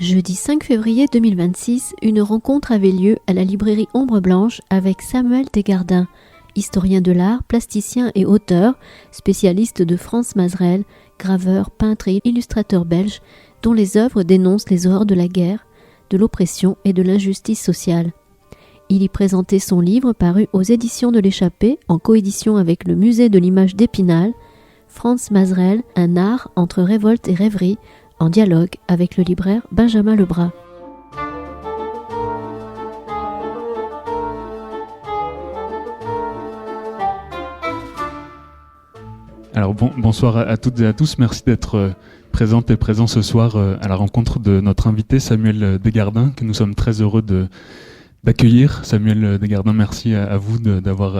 Jeudi 5 février 2026, une rencontre avait lieu à la librairie Ombre Blanche avec Samuel Desgardins, historien de l'art, plasticien et auteur, spécialiste de Frans Mazerel, graveur, peintre et illustrateur belge, dont les œuvres dénoncent les horreurs de la guerre, de l'oppression et de l'injustice sociale. Il y présentait son livre paru aux éditions de l'Échappée en coédition avec le musée de l'image d'Épinal, Frans Mazerel, un art entre révolte et rêverie, en dialogue avec le libraire Benjamin Lebras. Alors bonsoir à toutes et à tous, merci d'être présentes et présents ce soir à la rencontre de notre invité Samuel Desgardins, que nous sommes très heureux d'accueillir. Samuel Desgardins, merci à vous d'avoir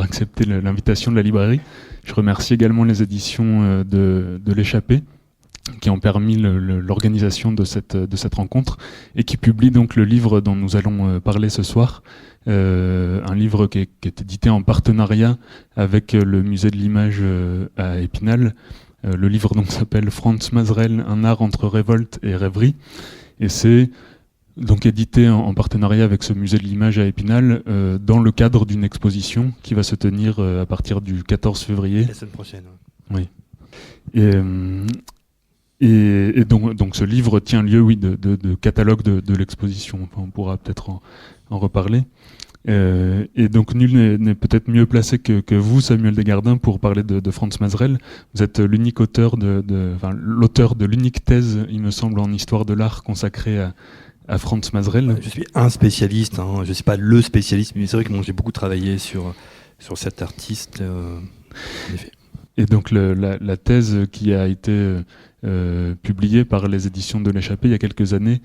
accepté l'invitation de la librairie. Je remercie également les éditions de l'Échappée qui ont permis l'organisation de cette rencontre et qui publie donc le livre dont nous allons parler ce soir, un livre qui est édité en partenariat avec le musée de l'image à Épinal. Le livre donc s'appelle Frans Mazerel, un art entre révolte et rêverie, et c'est donc édité en partenariat avec ce musée de l'image à Épinal dans le cadre d'une exposition qui va se tenir à partir du 14 février. La semaine prochaine. Oui. Et donc ce livre tient lieu, oui, de catalogue de l'exposition. Enfin, on pourra peut-être en reparler. Et donc nul n'est peut-être mieux placé que vous, Samuel Desgardins, pour parler de Frans Mazerel. Vous êtes l'unique auteur l'auteur de l'unique thèse, il me semble, en histoire de l'art consacrée à Frans Mazerel. Je suis un spécialiste, je ne suis pas le spécialiste, mais c'est vrai que j'ai beaucoup travaillé sur cet artiste, en effet. Et donc la thèse qui a été publiée par les éditions de l'Échappée il y a quelques années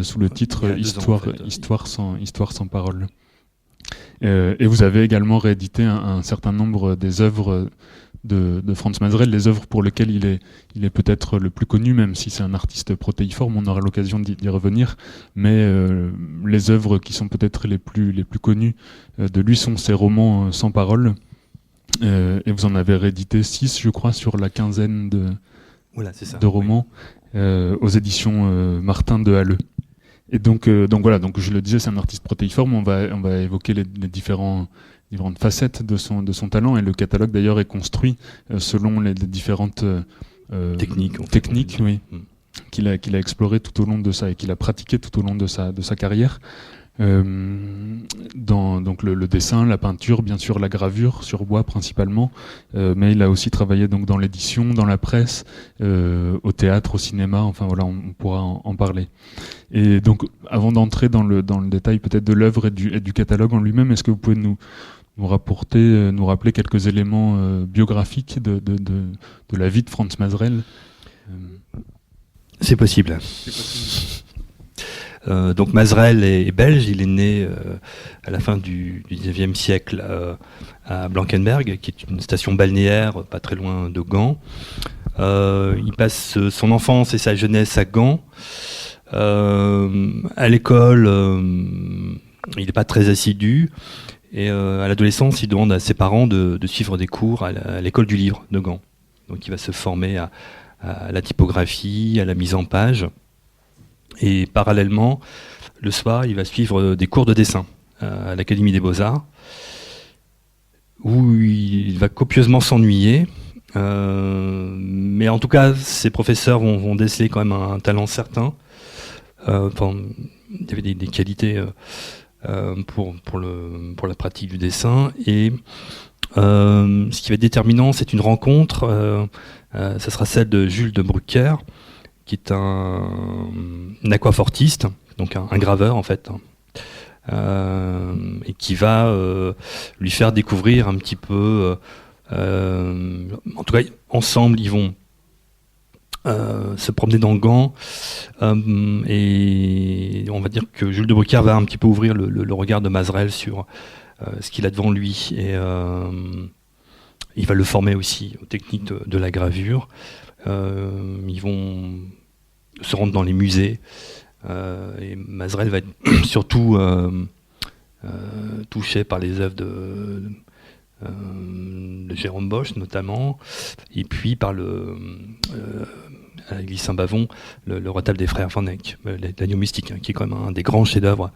sous le titre Histoire sans parole. Et vous avez également réédité un certain nombre des œuvres de Frans Mazerel, les œuvres pour lesquelles il est peut-être le plus connu, même si c'est un artiste protéiforme, on aura l'occasion d'y revenir, mais les œuvres qui sont peut-être les plus connues de lui sont ses romans sans parole, et vous en avez réédité 6, je crois, sur la quinzaine de romans, oui. Aux éditions Martin de Halleux. Et donc voilà, donc je le disais, c'est un artiste protéiforme. On va évoquer les différentes facettes de son talent, et le catalogue d'ailleurs est construit selon les différentes techniques, oui, qu'il a explorées tout au long de ça et qu'il a pratiquées tout au long de sa carrière. Dans donc le dessin, la peinture, bien sûr la gravure sur bois principalement, mais il a aussi travaillé donc dans l'édition, dans la presse, au théâtre, au cinéma, enfin voilà, on pourra en parler. Et donc avant d'entrer dans le détail peut-être de l'œuvre et du catalogue en lui-même, est-ce que vous pouvez nous rappeler quelques éléments biographiques de la vie de Frans Mazerel? C'est possible. Donc Mazerel est belge, il est né à la fin du XIXe siècle à Blankenberg, qui est une station balnéaire pas très loin de Gand. Il passe son enfance et sa jeunesse à Gand. À l'école, il n'est pas très assidu, et à l'adolescence, il demande à ses parents de suivre des cours à l'école du livre de Gand. Donc il va se former à la typographie, à la mise en page. Et parallèlement, le soir, il va suivre des cours de dessin à l'Académie des Beaux-Arts, où il va copieusement s'ennuyer. Mais en tout cas, ses professeurs vont déceler quand même un talent certain. Il y avait des qualités pour la pratique du dessin. Et ce qui va être déterminant, c'est une rencontre. Ça sera celle de Jules de Brucker, qui est un aquafortiste, donc un graveur en fait, et qui va lui faire découvrir un petit peu, en tout cas ensemble ils vont se promener dans Gand, et on va dire que Jules de Brucker va un petit peu ouvrir le regard de Mazerel sur ce qu'il a devant lui, et il va le former aussi aux techniques de la gravure. Ils vont se rendre dans les musées, et Mazerel va être surtout touché par les œuvres de Jérôme Bosch notamment, et puis par à l'église Saint-Bavon, le retable des frères Van Eyck, l'agneau mystique, qui est quand même un des grands chefs-d'œuvre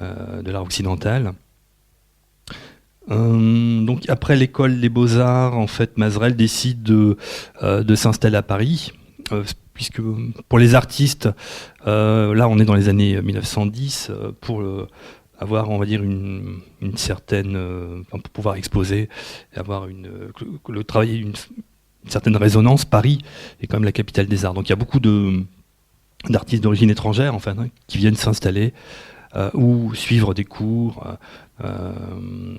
de l'art occidental. Donc après l'école des Beaux-Arts, en fait, Mazerelle décide de s'installer à Paris, puisque pour les artistes, là on est dans les années 1910, pour avoir, on va dire, une certaine, pour pouvoir exposer, et avoir le travail, une certaine résonance, Paris est quand même la capitale des arts. Donc il y a beaucoup d'artistes d'origine étrangère, enfin, qui viennent s'installer ou suivre des cours.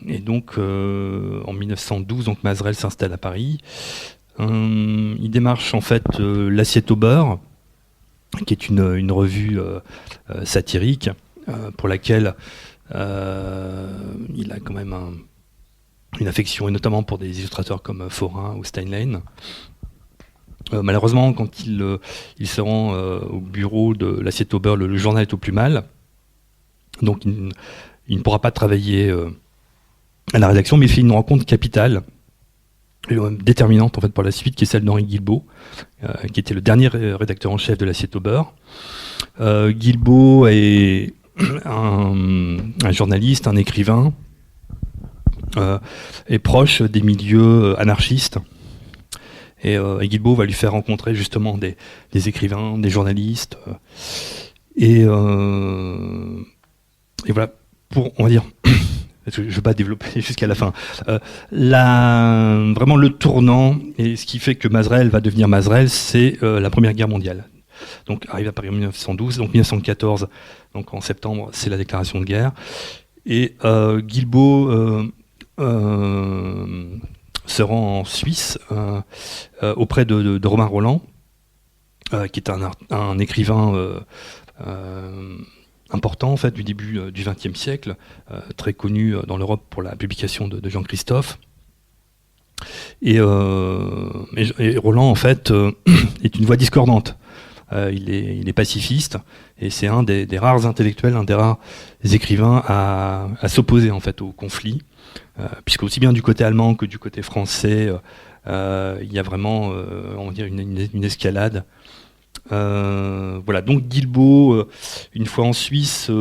Et donc en 1912, donc Mazerelle s'installe à Paris. Il démarche en fait l'Assiette au beurre, qui est une revue satirique pour laquelle il a quand même une affection, et notamment pour des illustrateurs comme Forain ou Steinlein. Malheureusement, quand il se rend au bureau de l'Assiette au beurre, le journal est au plus mal. Donc il ne pourra pas travailler à la rédaction, mais il fait une rencontre capitale, déterminante en fait pour la suite, qui est celle d'Henri Guilbeault, qui était le dernier rédacteur en chef de l'Assiette au beurre. Guilbeault est un journaliste, un écrivain, est proche des milieux anarchistes. Et Guilbeault va lui faire rencontrer justement des écrivains, des journalistes. Et voilà, on va dire, je ne vais pas développer jusqu'à la fin, vraiment le tournant, et ce qui fait que Mazerelle va devenir Mazerelle, c'est la Première Guerre mondiale. Donc arrive à Paris en 1912, donc 1914, donc en septembre, c'est la déclaration de guerre. Et Guilbeault se rend en Suisse auprès de Romain Rolland, qui est un écrivain important en fait du début du XXe siècle, très connu dans l'Europe pour la publication de Jean-Christophe. Et Rolland en fait est une voix discordante. Il est pacifiste, et c'est un des rares intellectuels, un des rares écrivains à s'opposer en fait au conflit, puisque aussi bien du côté allemand que du côté français, il y a vraiment, on va dire, une escalade. Voilà, donc Guilbeault, une fois en Suisse,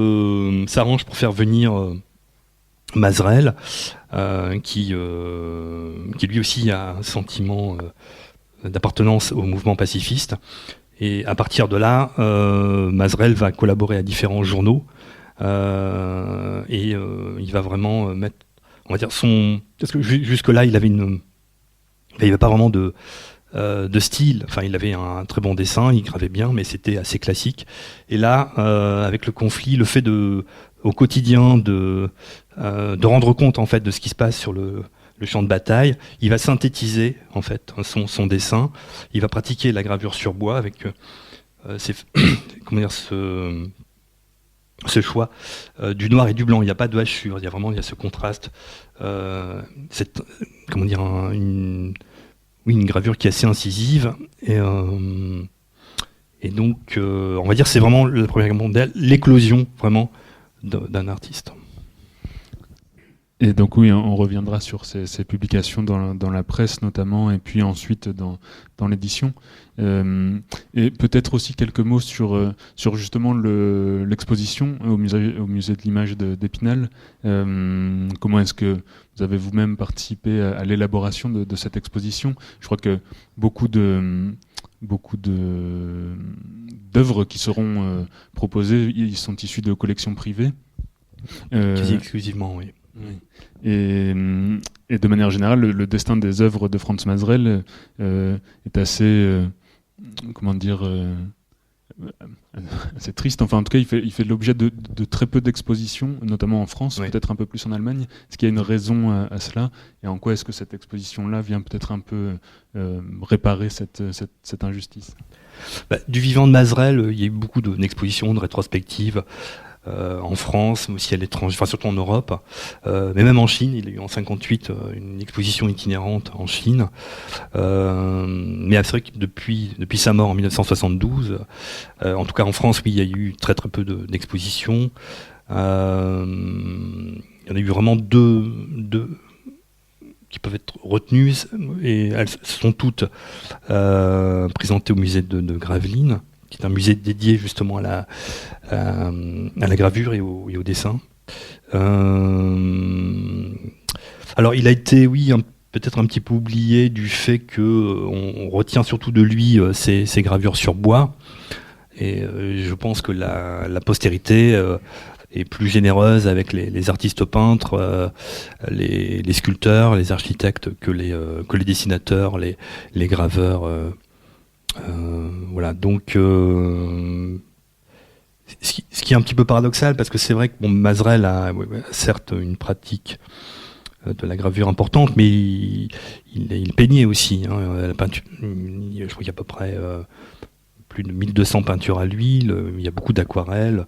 s'arrange pour faire venir Mazerelle, qui lui aussi a un sentiment d'appartenance au mouvement pacifiste. Et à partir de là, Mazerelle va collaborer à différents journaux, et il va vraiment mettre, on va dire, parce que jusque-là, il avait pas vraiment de style. Enfin, il avait un très bon dessin, il gravait bien, mais c'était assez classique. Et là, avec le conflit, le fait au quotidien de rendre compte en fait de ce qui se passe sur le champ de bataille, il va synthétiser en fait son dessin. Il va pratiquer la gravure sur bois avec ce choix du noir et du blanc. Il n'y a pas de hachure, il y a ce contraste, une gravure qui est assez incisive, et donc on va dire c'est vraiment la Première Guerre mondiale, l'éclosion vraiment d'un artiste. Et donc oui, on reviendra sur ces publications dans la presse notamment, et puis ensuite dans l'édition. Et peut-être aussi quelques mots sur justement l'exposition au musée de l'image d'Épinal. Comment est-ce que vous avez vous-même participé à l'élaboration de cette exposition? Je crois que beaucoup d'œuvres qui seront proposées, ils sont issus de collections privées. Quasi exclusivement, oui. Oui. Et de manière générale, le destin des œuvres de Franz Mazerelle est assez, assez triste. Enfin, en tout cas, il fait l'objet de très peu d'expositions, notamment en France, oui. Peut-être un peu plus en Allemagne. Est-ce qu'il y a une raison à cela? Et en quoi est-ce que cette exposition-là vient peut-être un peu réparer cette injustice? Du vivant de Mazerelle, il y a eu beaucoup d'expositions, de rétrospectives. En France, mais aussi à l'étranger, enfin surtout en Europe, mais même en Chine. Il y a eu en 1958 une exposition itinérante en Chine. Mais c'est vrai que depuis sa mort en 1972, en tout cas en France, oui, il y a eu très très peu d'expositions. Il y en a eu vraiment deux qui peuvent être retenues, et elles sont toutes présentées au musée de Gravelines, qui est un musée dédié justement à la gravure et au dessin. Alors il a été, oui, peut-être un petit peu oublié du fait qu'on retient surtout de lui ses gravures sur bois. Et je pense que la postérité est plus généreuse avec les artistes peintres, les sculpteurs, les architectes que les dessinateurs, les graveurs. Voilà, donc ce qui est un petit peu paradoxal, parce que c'est vrai que Mazerel a certes une pratique de la gravure importante, mais il peignait aussi. La peinture, je crois qu'il y a à peu près plus de 1200 peintures à l'huile, il y a beaucoup d'aquarelles,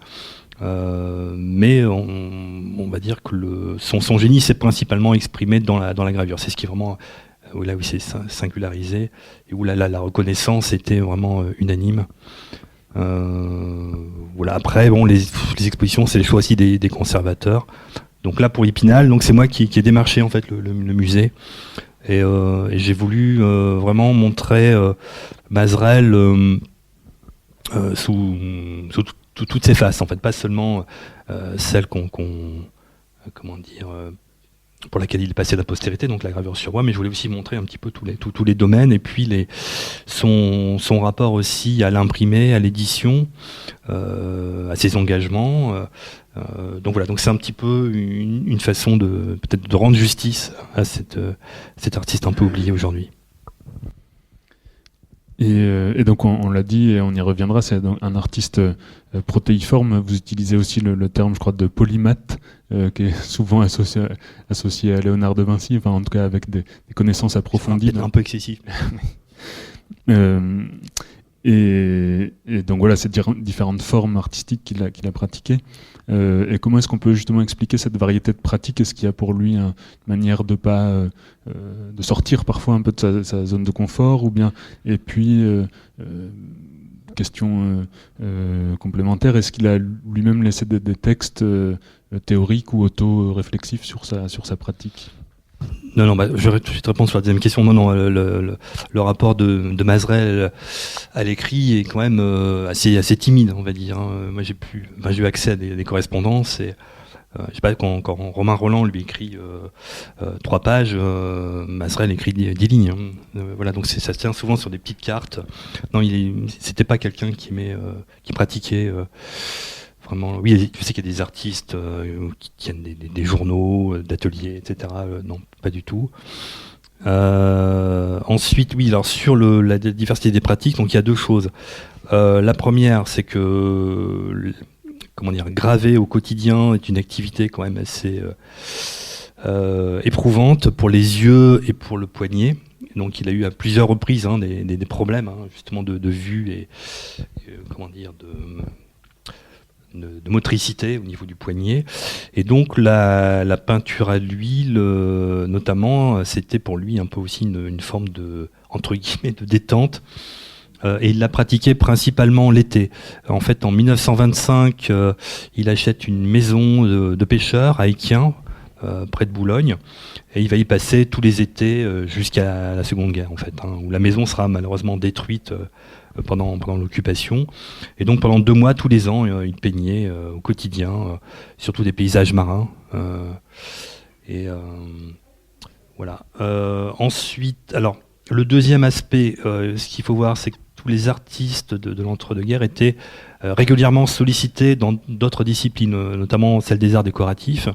mais on va dire que son génie s'est principalement exprimé dans la gravure. C'est ce qui est vraiment là où il s'est singularisé et où la reconnaissance était vraiment unanime. Voilà. Après, les expositions, c'est les choix aussi des conservateurs. Donc là, pour Épinal, donc c'est moi qui ai démarché en fait le musée, et j'ai voulu vraiment montrer Mazerel sous toutes ses faces, en fait, pas seulement celle comment dire, pour laquelle il est passé à la postérité, donc la gravure sur bois, mais je voulais aussi montrer un petit peu tous les domaines, et puis son rapport aussi à l'imprimé, à l'édition, à ses engagements. Donc voilà, donc c'est un petit peu une façon peut-être de rendre justice à cet artiste un peu oublié aujourd'hui. Et donc on l'a dit et on y reviendra, c'est un artiste protéiforme. Vous utilisez aussi le terme, je crois, de polymathe, qui est souvent associé à Léonard de Vinci, enfin en tout cas avec des connaissances approfondies. Peut-être un peu excessif. Et donc voilà, ces différentes formes artistiques qu'il a pratiquées. Et comment est-ce qu'on peut justement expliquer cette variété de pratiques? Est-ce qu'il y a pour lui une manière de de sortir parfois un peu de sa zone de confort, ou bien, et puis question complémentaire, est-ce qu'il a lui-même laissé des textes théoriques ou auto-réflexifs sur sa pratique? Non, je vais tout de suite répondre sur la deuxième question. Non, le rapport de Mazerel à l'écrit est quand même assez timide, on va dire. Moi, j'ai eu accès à des correspondances, et je sais pas, quand Romain Roland lui écrit 3 pages, Mazerel écrit 10 lignes. Voilà, donc ça se tient souvent sur des petites cartes. Non, c'était pas quelqu'un qui pratiquait. Vraiment, oui, je sais qu'il y a des artistes qui tiennent des journaux, d'ateliers, etc. Non, pas du tout. Ensuite, oui, alors sur la diversité des pratiques, donc il y a 2 choses. La première, c'est que graver au quotidien est une activité quand même assez éprouvante pour les yeux et pour le poignet. Donc il a eu à plusieurs reprises des problèmes justement de vue et de motricité au niveau du poignet, et donc la peinture à l'huile notamment, c'était pour lui un peu aussi une forme de, entre guillemets, de détente, et il l'a pratiqué principalement l'été. En fait, en 1925, il achète une maison de pêcheurs à Équien, près de Boulogne, et il va y passer tous les étés jusqu'à la Seconde Guerre, en fait, où la maison sera malheureusement détruite pendant l'occupation. Et donc pendant 2 mois, tous les ans, il peignait au quotidien, surtout des paysages marins. Voilà. Ensuite, alors, le deuxième aspect, ce qu'il faut voir, c'est que tous les artistes de l'entre-deux-guerres étaient régulièrement sollicités dans d'autres disciplines, notamment celle des arts décoratifs,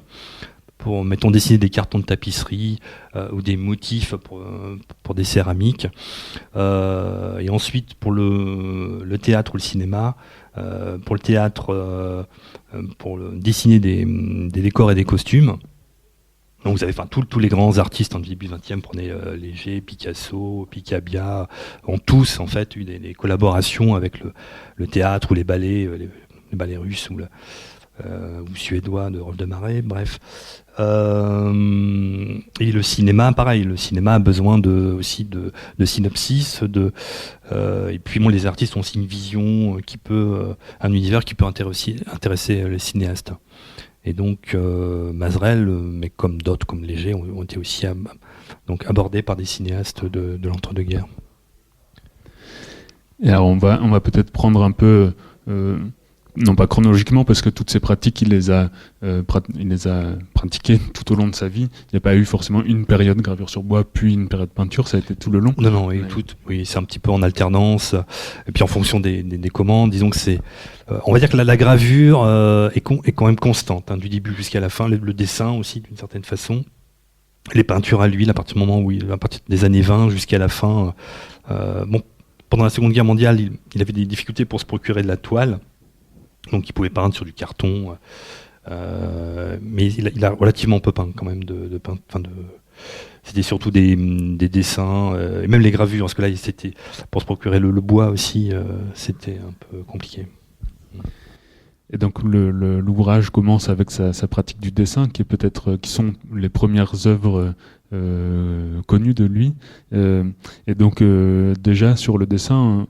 pour, mettons, dessiner des cartons de tapisserie ou des motifs pour des céramiques. Et ensuite, pour le théâtre ou le cinéma, pour le théâtre, dessiner des décors et des costumes. Donc vous avez tous les grands artistes du début 20e, prenez Léger, Picasso, Picabia, ont tous en fait eu des collaborations avec le théâtre ou les ballets russes ou suédois de Rolf de Marais, bref. Et le cinéma, pareil, le cinéma a besoin aussi de synopsis, et puis les artistes ont aussi une vision un univers qui peut intéresser les cinéastes. Et donc Mazerel, mais comme d'autres, comme Léger, ont été aussi donc abordées par des cinéastes de l'entre-deux-guerres. Et alors on va peut-être prendre un peu, non pas chronologiquement, parce que toutes ces pratiques, il les a pratiquées tout au long de sa vie. Il n'y a pas eu forcément une période gravure sur bois, puis une période peinture, ça a été tout le long. Non, oui, c'est un petit peu en alternance, et puis en fonction des commandes. Disons que c'est, on va dire que la gravure est quand même constante, du début jusqu'à la fin, le dessin aussi d'une certaine façon. Les peintures à l'huile, à partir des années 20 jusqu'à la fin. Pendant la Seconde Guerre mondiale, il avait des difficultés pour se procurer de la toile. Donc il pouvait peindre sur du carton, mais il a relativement peu peint quand même de peindre. C'était surtout des dessins, et même les gravures, parce que là c'était pour se procurer le bois aussi, c'était un peu compliqué. Et donc l'ouvrage commence avec sa pratique du dessin, qui sont les premières œuvres connues de lui. Et donc déjà sur le dessin,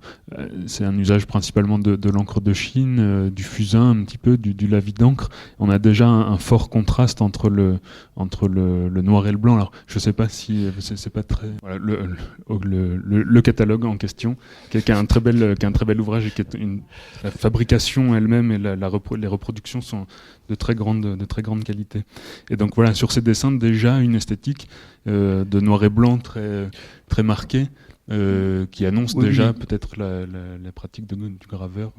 c'est un usage principalement de l'encre de Chine, du fusain un petit peu, du lavis d'encre. On a déjà un fort contraste entre le noir et le blanc. Alors je sais pas si c'est pas très voilà, le catalogue en question, qui a un très bel ouvrage, et qui est la fabrication elle-même et les reproductions sont de très grande qualité. Et donc voilà, sur ces dessins, déjà une esthétique de noir et blanc très marquée, qui annonce déjà peut-être la pratique du graveur.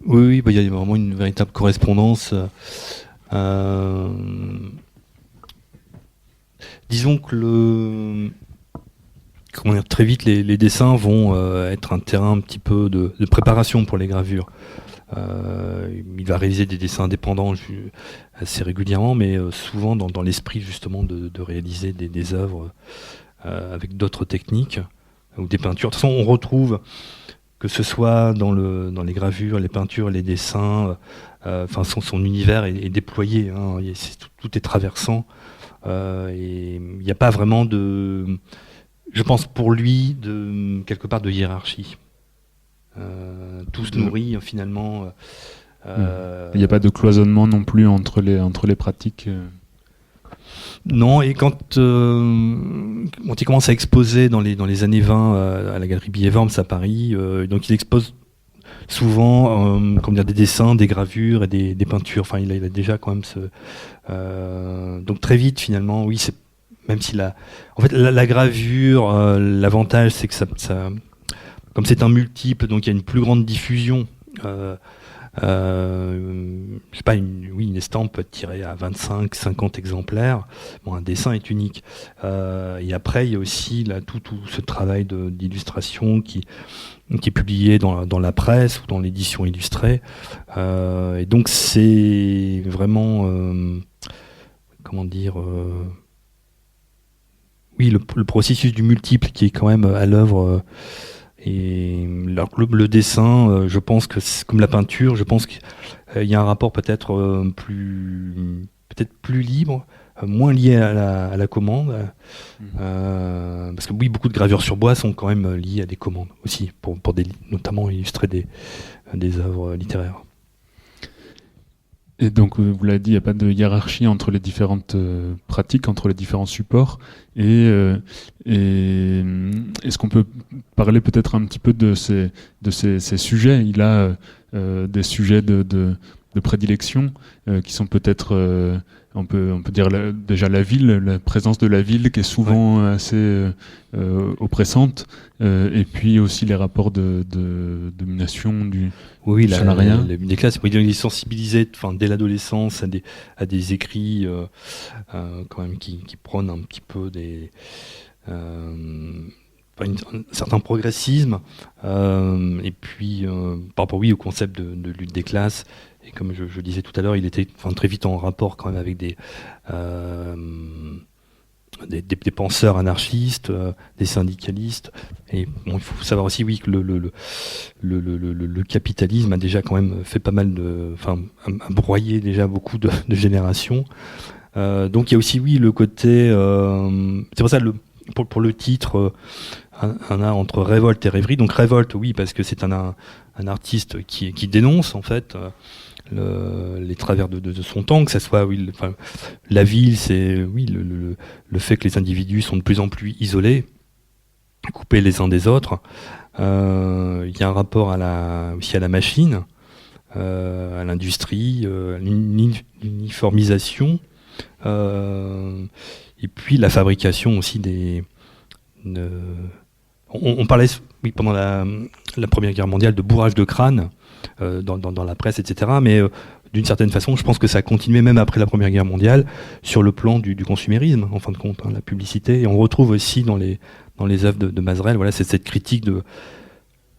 Oui, il y a vraiment une véritable correspondance. Disons que très vite, les dessins vont être un terrain un petit peu de préparation pour les gravures. Il va réaliser des dessins indépendants assez régulièrement, mais souvent dans l'esprit justement de réaliser des œuvres avec d'autres techniques ou des peintures. De toute façon, on retrouve, que ce soit dans les gravures, les peintures, les dessins, son univers est déployé. Tout est traversant, et il n'y a pas vraiment je pense pour lui, quelque part de hiérarchie. Tout se nourrit finalement. Il n'y a pas de cloisonnement non plus entre les pratiques. Non, et quand il commence à exposer dans les années 20 à la galerie Billet-Worms à Paris, donc il expose souvent des dessins, des gravures et des peintures. Enfin, il a déjà quand même donc très vite finalement, oui, c'est même si la gravure, l'avantage c'est que ça comme c'est un multiple, donc il y a une plus grande diffusion. Je sais pas, une estampe peut être tirée à 25, 50 exemplaires. Bon, un dessin est unique. Et après, il y a aussi tout ce travail d'illustration qui est publié dans la presse ou dans l'édition illustrée. Et donc c'est vraiment, le processus du multiple qui est quand même à l'œuvre. Et le dessin, je pense que comme la peinture, je pense qu'il y a un rapport peut-être plus libre, moins lié à la commande, parce que oui, beaucoup de gravures sur bois sont quand même liées à des commandes aussi, pour notamment illustrer des œuvres littéraires. Et donc, vous l'avez dit, il n'y a pas de hiérarchie entre les différentes pratiques, entre les différents supports. Et est-ce qu'on peut parler peut-être un petit peu de ces sujets ? Il a des sujets de prédilection qui sont peut-être, on peut dire déjà la ville, la présence de la ville qui est souvent assez oppressante, et puis aussi les rapports de domination du salariat. Des classes, il est sensibilisé dès l'adolescence à des écrits quand même qui prônent un petit peu un certain progressisme, et puis par rapport au concept de lutte des classes. Et comme je disais tout à l'heure, il était très vite en rapport quand même avec des penseurs anarchistes, des syndicalistes. Et il faut savoir aussi que le capitalisme a déjà quand même fait pas mal a broyé déjà beaucoup de générations. Donc il y a aussi le côté. C'est pour ça pour le titre, entre révolte et rêverie. Donc révolte, oui, parce que c'est un artiste qui dénonce en fait les travers de son temps, que ça soit la ville, c'est le fait que les individus sont de plus en plus isolés, coupés les uns des autres. Il y a un rapport aussi à la machine, à l'industrie, à l'uniformisation, et puis la fabrication aussi on parlait pendant la Première Guerre mondiale de bourrage de crâne dans la presse, etc. Mais d'une certaine façon, je pense que ça a continué même après la Première Guerre mondiale sur le plan du consumérisme, en fin de compte, la publicité. Et on retrouve aussi dans les œuvres de Mazerelle, c'est cette critique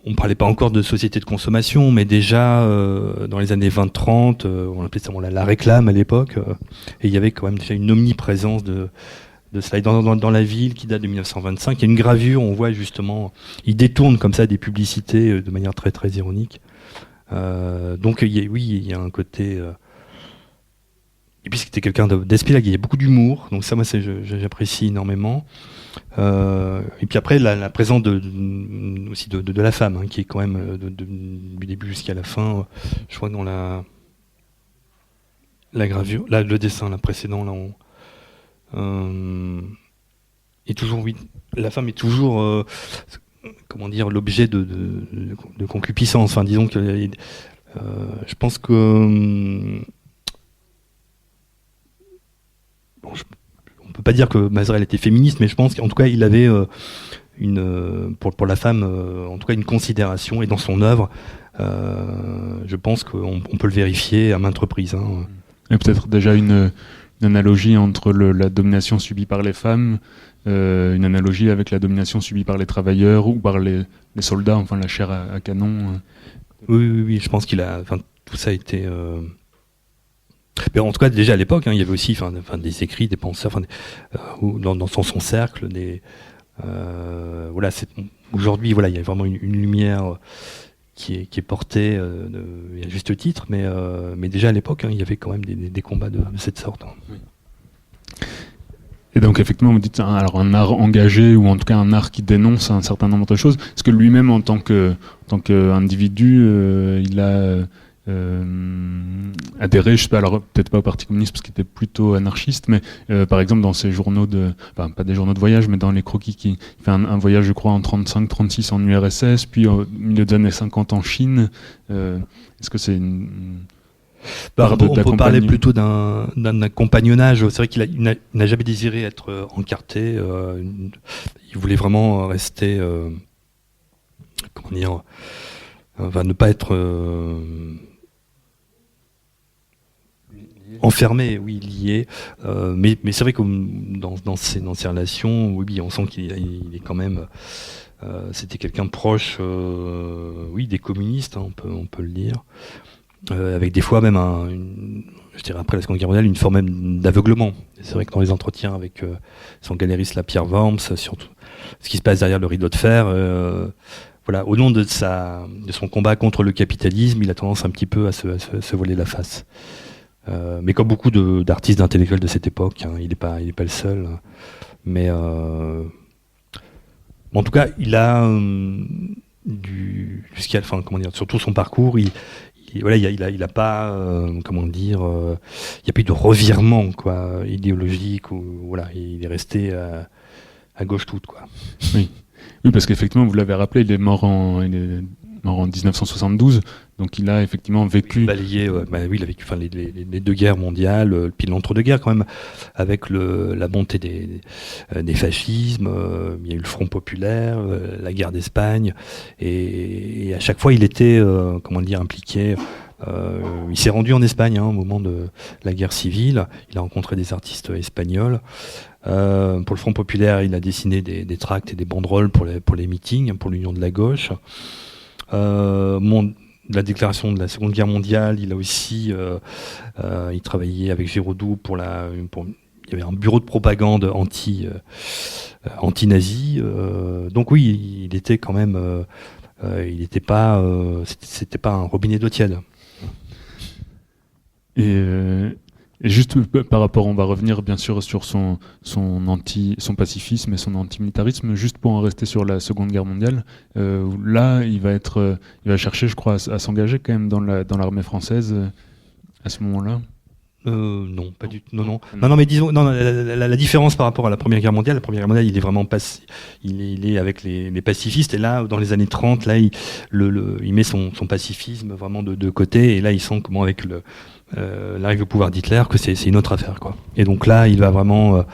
on ne parlait pas encore de société de consommation, mais déjà dans les années 20-30, on appelait ça la réclame à l'époque, et il y avait quand même déjà une omniprésence de cela. Et dans la ville, qui date de 1925, il y a une gravure, on voit justement, il détourne comme ça des publicités de manière très très ironique. Donc il y a un côté... Et puis c'était quelqu'un d'espiègle, il y a beaucoup d'humour, donc ça moi j'apprécie énormément. Et puis après la présence aussi de la femme, qui est quand même du début jusqu'à la fin, je crois que dans la gravure, le dessin précédent, est toujours, la femme est toujours l'objet de concupiscence. Enfin, disons que je pense que on peut pas dire que Mazerelle était féministe, mais je pense qu'en tout cas il avait pour la femme en tout cas une considération, et dans son œuvre je pense qu'on peut le vérifier à maintes reprises. Et peut-être déjà une analogie entre la domination subie par les femmes, une analogie avec la domination subie par les travailleurs ou par les soldats, enfin la chair à canon. Oui, je pense tout ça a été... Mais en tout cas, déjà à l'époque, il y avait aussi des écrits, des penseurs, dans son cercle, aujourd'hui, il y a vraiment une lumière qui est portée à juste titre, mais déjà à l'époque, il y avait quand même des combats de cette sorte. Oui. Et donc effectivement, vous dites un art engagé, ou en tout cas un art qui dénonce un certain nombre de choses. Est-ce que lui-même, en tant qu'individu, il a adhéré, je sais pas, alors peut-être pas au Parti communiste parce qu'il était plutôt anarchiste, mais par exemple dans ses journaux pas des journaux de voyage, mais dans les croquis, qui fait un voyage, je crois, en 35-36 en URSS, puis au milieu des années 50 en Chine. Est-ce que c'est on peut parler plutôt d'un compagnonnage. C'est vrai qu'il n'a jamais désiré être encarté. Il voulait vraiment rester, ne pas être enfermé, lié. Mais c'est vrai que dans ses relations, on sent qu'il est quand même... c'était quelqu'un proche, des communistes, on peut le dire. Avec des fois même je dirais après la Seconde Guerre mondiale, une forme même d'aveuglement. C'est vrai que dans les entretiens avec son galériste Pierre Worms, surtout ce qui se passe derrière le rideau de fer, au nom de son combat contre le capitalisme, il a tendance un petit peu à se voiler la face. Mais comme beaucoup d'artistes, d'intellectuels de cette époque, il n'est pas le seul. Mais en tout cas, il a jusqu'à la fin, surtout son parcours, il a pas, il n'y a pas eu de revirement idéologique, il est resté à gauche toute, quoi. Oui, parce qu'effectivement, vous l'avez rappelé, il est mort en 1972, donc il a effectivement vécu... Il a vécu les deux guerres mondiales, puis l'entre-deux-guerres quand même, avec la montée des fascismes, il y a eu le Front populaire, la guerre d'Espagne, et à chaque fois il était impliqué. Il s'est rendu en Espagne au moment de la guerre civile, il a rencontré des artistes espagnols. Pour le Front populaire, il a dessiné des tracts et des banderoles pour les meetings, pour l'Union de la gauche. La déclaration de la Seconde Guerre mondiale, il a aussi il travaillait avec Giraudoux il y avait un bureau de propagande anti-nazi. Donc oui, il était quand même il n'était pas c'était pas un robinet d'eau tiède. Et juste par rapport, on va revenir bien sûr sur son pacifisme et son antimilitarisme, juste pour en rester sur la Seconde Guerre mondiale. Là, il va chercher, je crois, à s'engager quand même dans l'armée française. à ce moment-là? Non, pas du tout. Non, mais disons, la différence par rapport à la Première Guerre mondiale, il est vraiment il est avec les pacifistes, et là, dans les années 30, là, il met son pacifisme vraiment de côté, et là, il sent comment avec l'arrivée au pouvoir d'Hitler que c'est une autre affaire, quoi. Et donc là, il va vraiment,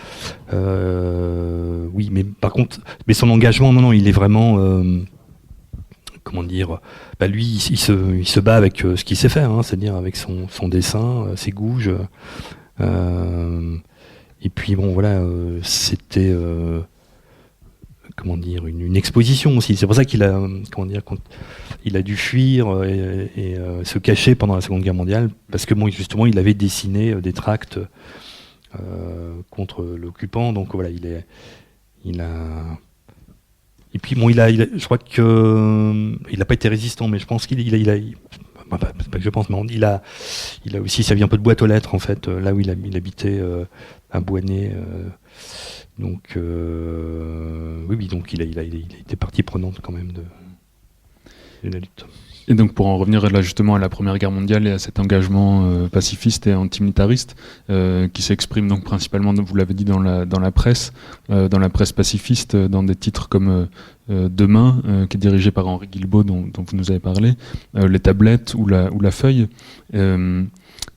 oui, mais par contre, son engagement, non, il est vraiment, comment dire, lui, il se bat avec ce qu'il sait faire, c'est-à-dire avec son dessin, ses gouges. Et puis bon, voilà, c'était comment dire, une exposition aussi. C'est pour ça qu'il a, il a dû fuir et se cacher pendant la Seconde Guerre mondiale, parce que bon, justement, il avait dessiné des tracts contre l'occupant. Donc voilà, il a. Et puis bon, je crois que il n'a pas été résistant, mais je pense qu'il c'est pas que je pense, mais il a aussi servi un peu de boîte aux lettres en fait, là où il habitait à Bouanet. Donc oui, donc il a été partie prenante quand même de la lutte. Et donc pour en revenir là justement à la Première Guerre mondiale et à cet engagement pacifiste et antimilitariste qui s'exprime donc principalement, vous l'avez dit, dans la presse pacifiste, dans des titres comme Demain, qui est dirigé par Henri Guilbeault, dont vous nous avez parlé, Les Tablettes ou la Feuille.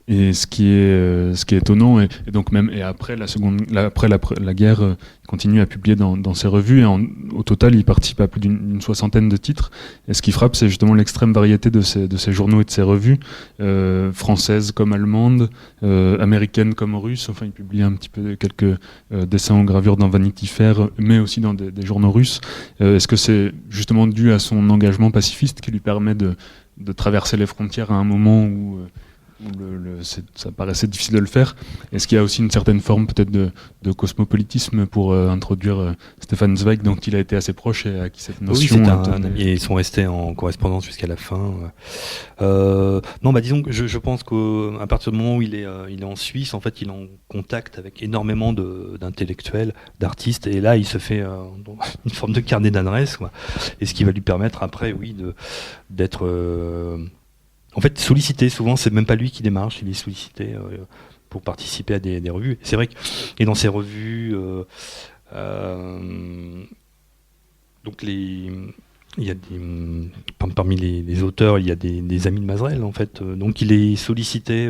Et ce qui est étonnant, et donc même après la guerre, il continue à publier dans ses revues, et au total il participe à plus d'une soixantaine de titres. Et ce qui frappe, c'est justement l'extrême variété de ces journaux et de ces revues, françaises comme allemandes, américaines comme russes. Enfin, il publie un petit peu quelques dessins en gravure dans Vanity Fair, mais aussi dans des journaux russes. Est-ce que c'est justement dû à son engagement pacifiste qui lui permet de traverser les frontières à un moment où ça paraissait difficile de le faire? Est-ce qu'il y a aussi une certaine forme peut-être de cosmopolitisme pour introduire Stefan Zweig, dont il a été assez proche et à qui cette notion... Oui, c'est un ami, et ils sont restés en correspondance jusqu'à la fin. Non, disons que je pense qu'à partir du moment où il est en Suisse, en fait, il est en contact avec énormément d'intellectuels, d'artistes, et là, il se fait une forme de carnet d'adresses, quoi. Et ce qui va lui permettre après, oui, d'être... en fait, sollicité, souvent, c'est même pas lui qui démarche, il est sollicité pour participer à des revues. C'est vrai que dans ces revues, donc il y a parmi les auteurs, il y a des amis de Mazerel, en fait. Donc il est sollicité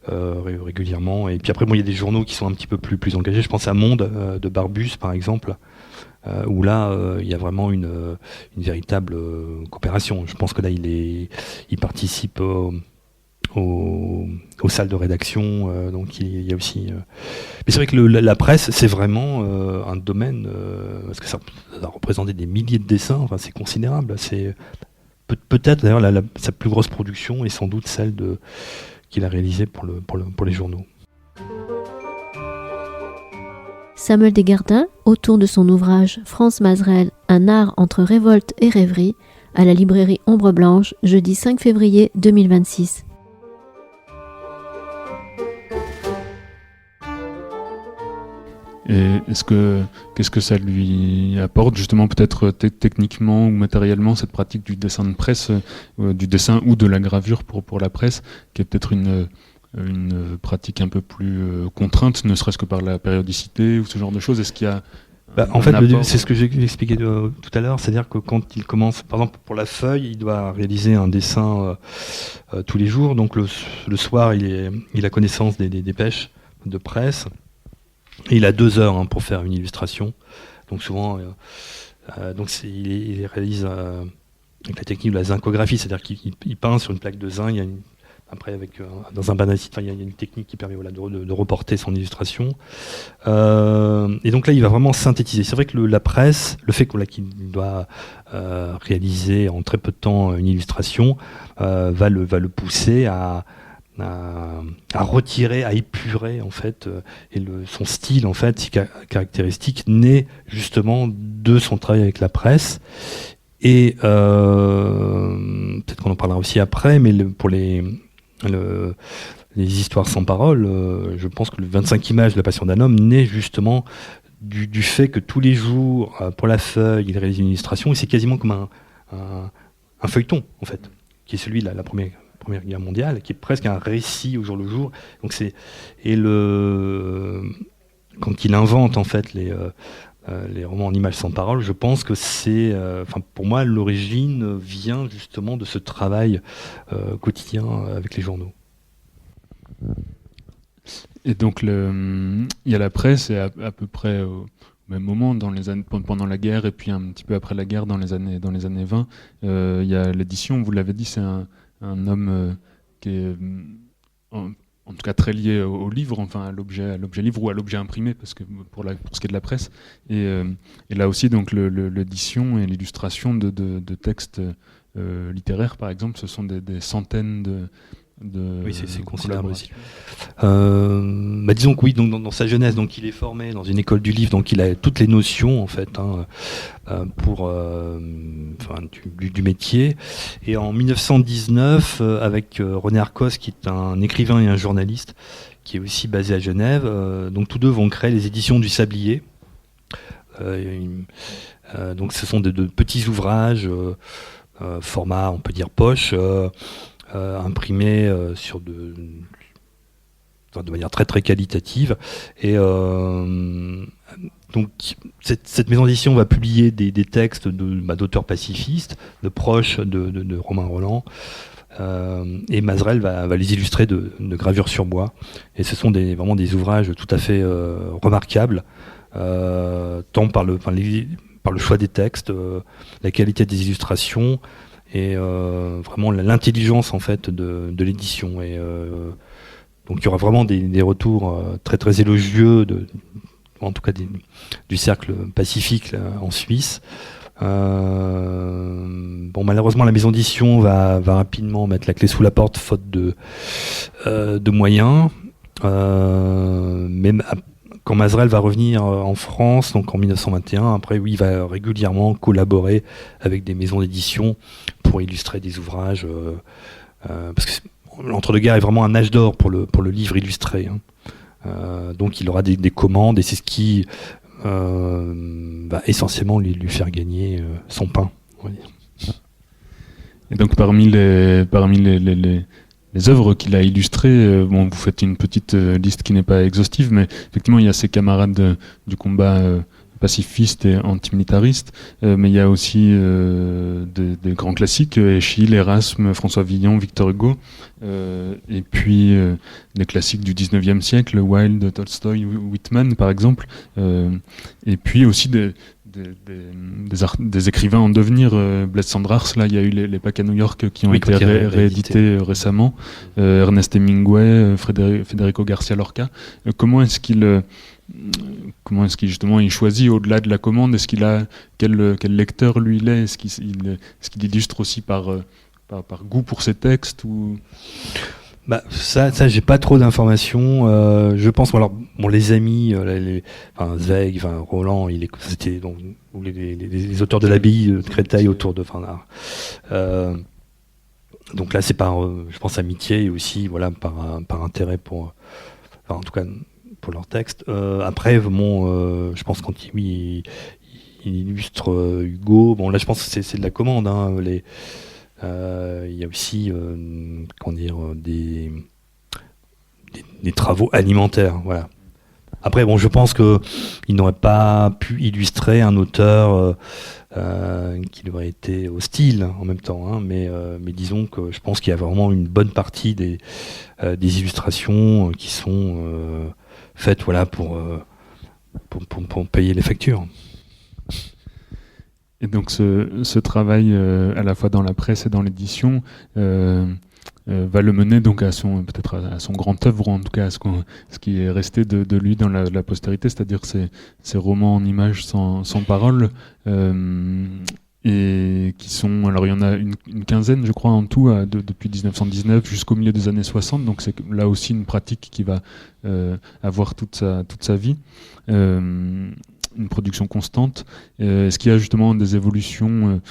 régulièrement. Et puis après, bon, il y a des journaux qui sont un petit peu plus engagés. Je pense à Monde de Barbus, par exemple. Où là, il y a vraiment une véritable coopération. Je pense que là, il participe aux salles de rédaction, donc il y a aussi... Mais c'est vrai que la presse, c'est vraiment un domaine, parce que ça a représenté des milliers de dessins, enfin, c'est considérable. C'est peut-être d'ailleurs sa plus grosse production est sans doute celle qu'il a réalisée pour les journaux. Samuel Desgardins, autour de son ouvrage France Mazerel, un art entre révolte et rêverie, à la librairie Ombre Blanche, jeudi 5 février 2026. Et qu'est-ce que ça lui apporte justement, peut-être techniquement ou matériellement, cette pratique du dessin de presse, du dessin ou de la gravure pour la presse, qui est peut-être une pratique un peu plus contrainte, ne serait-ce que par la périodicité ou ce genre de choses? Est-ce qu'il y a en fait, c'est ce que j'ai expliqué tout à l'heure, c'est-à-dire que quand il commence, par exemple pour la feuille, il doit réaliser un dessin tous les jours, donc le soir il a connaissance des dépêches de presse, et il a 2 heures pour faire une illustration, donc souvent il réalise avec la technique de la zincographie, c'est-à-dire qu'il peint sur une plaque de zinc, après, dans un banacite, il y a une technique qui permet de reporter son illustration. Et donc là, il va vraiment synthétiser. C'est vrai que la presse, le fait qu'il doit réaliser en très peu de temps une illustration, va le pousser à retirer, à épurer en fait, et son style en fait, si caractéristique, naît justement de son travail avec la presse. Et peut-être qu'on en parlera aussi après, mais pour les histoires sans parole, je pense que le 25 images de la Passion d'un homme naît justement du fait que tous les jours, pour la feuille, il réalise une illustration, et c'est quasiment comme un feuilleton, en fait, qui est celui de la première Première Guerre mondiale, qui est presque un récit au jour le jour. Donc quand il invente en fait les romans en images sans parole, je pense que c'est, pour moi, l'origine vient justement de ce travail quotidien avec les journaux. Et donc il y a la presse, et à peu près au même moment, pendant la guerre et puis un petit peu après la guerre, dans les années 20, il y a l'édition. Vous l'avez dit, c'est un homme qui est en tout cas très lié au livre, enfin à l'objet livre ou à l'objet imprimé, parce que pour ce qui est de la presse. Et là aussi, donc l'édition et l'illustration de textes littéraires, par exemple, ce sont des centaines de oui, c'est considérable aussi. Disons que oui, donc dans sa jeunesse, donc il est formé dans une école du livre, donc il a toutes les notions en fait du métier. Et en 1919, avec René Arcos, qui est un écrivain et un journaliste, qui est aussi basé à Genève, donc tous deux vont créer les éditions du Sablier. Donc ce sont de petits ouvrages, format, on peut dire poche. Imprimé de manière très très qualitative, et donc cette maison d'édition va publier des textes d'auteurs pacifistes, de proches de Romain Rolland, et Mazerelle va les illustrer de gravures sur bois, et ce sont vraiment des ouvrages tout à fait remarquables, tant par le choix des textes, la qualité des illustrations, et vraiment l'intelligence en fait de l'édition. Et donc il y aura vraiment des retours très très élogieux en tout cas du cercle pacifique là, en Suisse. Malheureusement la maison d'édition va rapidement mettre la clé sous la porte faute de moyens, même quand Mazerelle va revenir en France, donc en 1921, après oui, il va régulièrement collaborer avec des maisons d'édition pour illustrer des ouvrages, parce que l'entre-deux-guerres est vraiment un âge d'or pour le livre illustré. Donc il aura des commandes, et c'est ce qui va essentiellement lui faire gagner son pain. On va dire. Et donc parmi les œuvres qu'il a illustrées, vous faites une petite liste qui n'est pas exhaustive, mais effectivement il y a ses camarades du combat pacifiste et antimilitariste, mais il y a aussi des grands classiques, Eschyle, Erasme, François Villon, Victor Hugo, et puis des classiques du 19e siècle, Wilde, Tolstoï, Whitman par exemple, et puis aussi des écrivains en devenir, Blaise Cendrars, là il y a eu les Pâques à New York qui ont été réédités récemment, Ernest Hemingway, Federico Garcia Lorca. Comment est-ce qu'il justement il choisit au-delà de la commande? Est-ce qu'il a quel lecteur lui il est? Est-ce qu'il illustre aussi par goût pour ses textes ou... Ça j'ai pas trop d'informations. Je pense les amis, Zweig, Roland, c'était donc les auteurs de l'abbaye de Créteil autour de donc là c'est par je pense amitié, et aussi par intérêt pour en tout cas pour leur texte. Après je pense quand il illustre Hugo, là je pense que c'est de la commande, il y a aussi des travaux alimentaires, voilà. Après je pense que il n'aurait pas pu illustrer un auteur qui lui aurait été hostile en même temps, mais disons que je pense qu'il y a vraiment une bonne partie des illustrations qui sont faites pour payer les factures. Et donc ce travail à la fois dans la presse et dans l'édition va le mener donc peut-être à son grand œuvre, en tout cas à ce qui est resté de lui dans la postérité, c'est-à-dire ces romans en images sans parole, et qui sont, alors il y en a une quinzaine je crois en tout, depuis 1919 jusqu'au milieu des années 60, donc c'est là aussi une pratique qui va avoir toute sa vie, une production constante. Est-ce qu'il y a justement des évolutions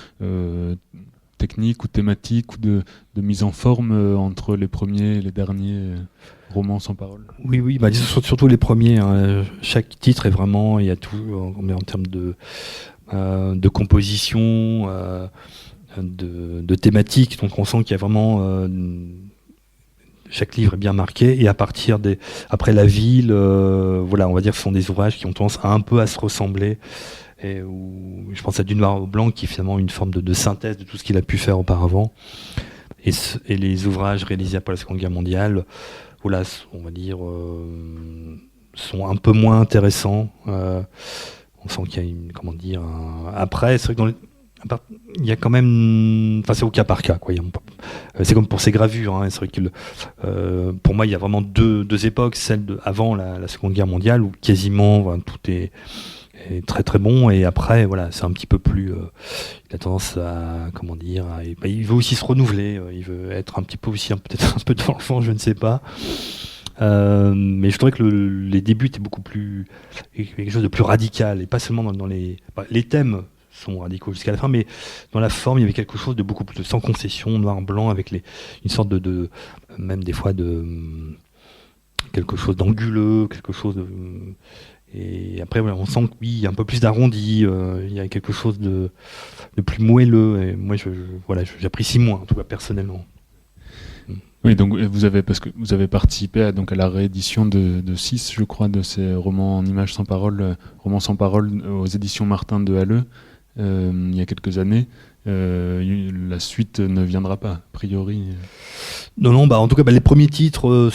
techniques ou thématiques ou de mise en forme entre les premiers et les derniers romans sans parole? Oui, surtout les premiers, chaque titre est vraiment, il y a tout en termes de composition, de thématique, donc on sent qu'il y a vraiment chaque livre est bien marqué, et après La Ville, voilà, on va dire que ce sont des ouvrages qui ont tendance un peu à se ressembler, et où je pense à Du Noir au Blanc, qui est finalement une forme de synthèse de tout ce qu'il a pu faire auparavant, et les ouvrages réalisés après la Seconde Guerre mondiale, voilà, on va dire, sont un peu moins intéressants. On sent qu'il y a après, c'est vrai que il y a quand même, enfin c'est au cas par cas, quoi. C'est comme pour ces gravures, hein. C'est vrai que pour moi il y a vraiment deux époques, celle avant la Seconde Guerre mondiale où quasiment tout est très très bon, et après voilà, c'est un petit peu plus, il a tendance à il veut aussi se renouveler, il veut être un petit peu aussi peut-être un peu dans le fond, je ne sais pas. Mais je trouvais que les débuts étaient beaucoup plus quelque chose de plus radical, et pas seulement dans les thèmes sont radicaux jusqu'à la fin, mais dans la forme il y avait quelque chose de beaucoup plus sans concession, noir blanc, avec une sorte de même des fois de quelque chose d'anguleux, quelque chose de, et après voilà, on sent que oui, il y a un peu plus d'arrondi, il y a quelque chose de plus moelleux, et moi j'apprécie moins, en tout cas personnellement. Oui, donc parce que vous avez participé à la réédition de 6, je crois, de ces romans en images sans parole, romans sans parole aux éditions Martin de Halleux, il y a quelques années. La suite ne viendra pas, a priori. Non, en tout cas, les premiers titres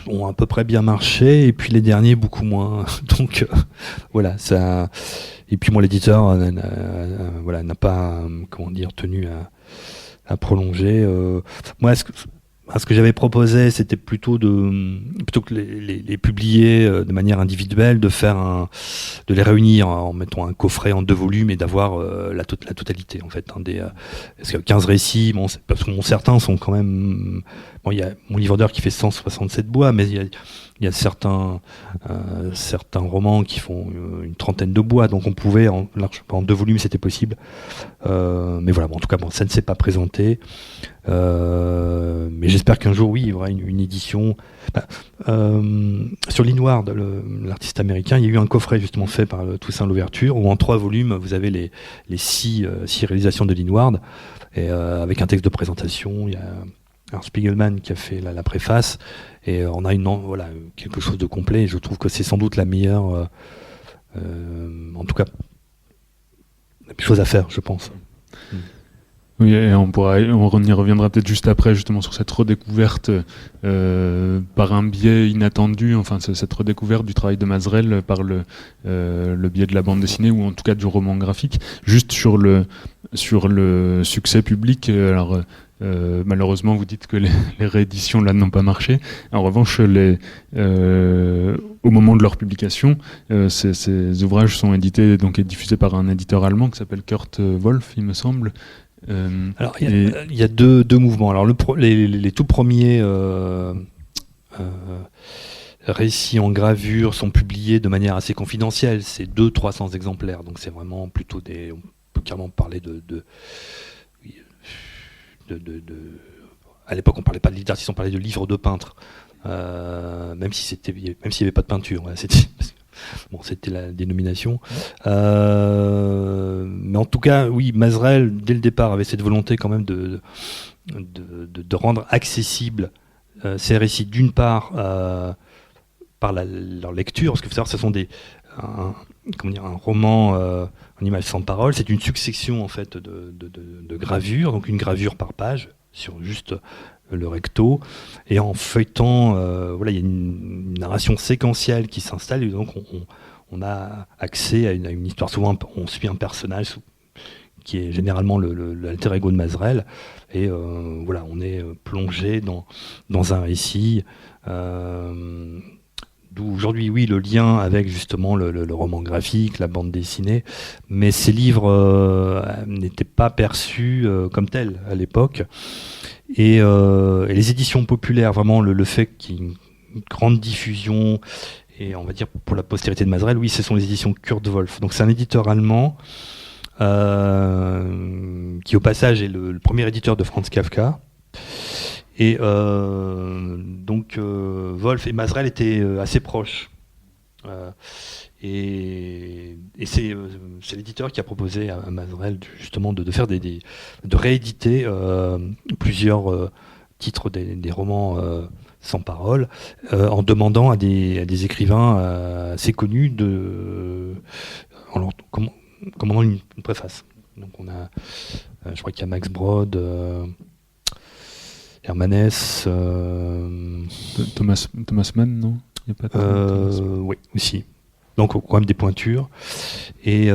ont à peu près bien marché, et puis les derniers beaucoup moins. Donc voilà, ça. Et puis moi, l'éditeur n'a pas tenu à prolonger. Moi, ce que j'avais proposé, c'était plutôt que les publier de manière individuelle, de les réunir en mettant un coffret en 2 volumes et d'avoir la totalité en fait. Parce que 15 récits, parce que certains sont quand même. Il y a mon livre d'heures qui fait 167 bois, mais il y a certains romans qui font une trentaine de bois, donc on pouvait en 2 volumes, c'était possible. Mais voilà, en tout cas, ça ne s'est pas présenté. Mais j'espère qu'un jour, oui, il y aura une édition. Sur Linward, l'artiste américain, il y a eu un coffret justement fait par Toussaint Louverture, où en 3 volumes, vous avez les 6 réalisations de Linward, et avec un texte de présentation. Il y a Spiegelman qui a fait la préface, et on a quelque chose de complet, et je trouve que c'est sans doute la meilleure, en tout cas, la plus chose à faire, je pense. Oui, et on y reviendra peut-être juste après, justement, sur cette redécouverte par un biais inattendu, enfin cette redécouverte du travail de Mazerel par le biais de la bande dessinée, ou en tout cas du roman graphique. Juste sur le succès public, alors malheureusement vous dites que les rééditions là n'ont pas marché. En revanche, au moment de leur publication, ces ouvrages sont édités et diffusés par un éditeur allemand qui s'appelle Kurt Wolf, il me semble. Alors il y a deux mouvements. Alors les tout premiers récits en gravure sont publiés de manière assez confidentielle. C'est 200-300 exemplaires, donc c'est vraiment plutôt on peut carrément parler à l'époque on parlait pas de livres d'artistes, on parlait de livres de peintres, même s'il n'y avait pas de peinture. C'était la dénomination. Mais en tout cas, oui, Mazerel, dès le départ, avait cette volonté quand même de rendre accessible ces récits, d'une part par leur lecture, parce que faut savoir que ce sont un roman en images sans parole, c'est une succession en fait de gravures, donc une gravure par page sur juste le recto, et en feuilletant, il y a une narration séquentielle qui s'installe, et donc on a accès à une histoire. Souvent on suit un personnage qui est généralement l'alter ego de Mazerel, et on est plongé dans un récit, d'où aujourd'hui, oui, le lien avec justement le roman graphique, la bande dessinée, mais ces livres n'étaient pas perçus comme tels à l'époque. Et les éditions populaires, vraiment le fait qu'il y ait une grande diffusion, et on va dire pour la postérité de Mazerel, oui, ce sont les éditions Kurt Wolf. Donc c'est un éditeur allemand qui au passage est le premier éditeur de Franz Kafka. Et Wolf et Mazerel étaient assez proches. Et c'est l'éditeur qui a proposé à Mazerel justement de faire de rééditer plusieurs titre des romans sans parole, en demandant à des écrivains assez connus en leur commandant une préface. Donc on a, je crois qu'il y a Max Brod, Hermanès, Thomas Mann, non? Il y a pas oui, aussi. Donc quand même des pointures. Et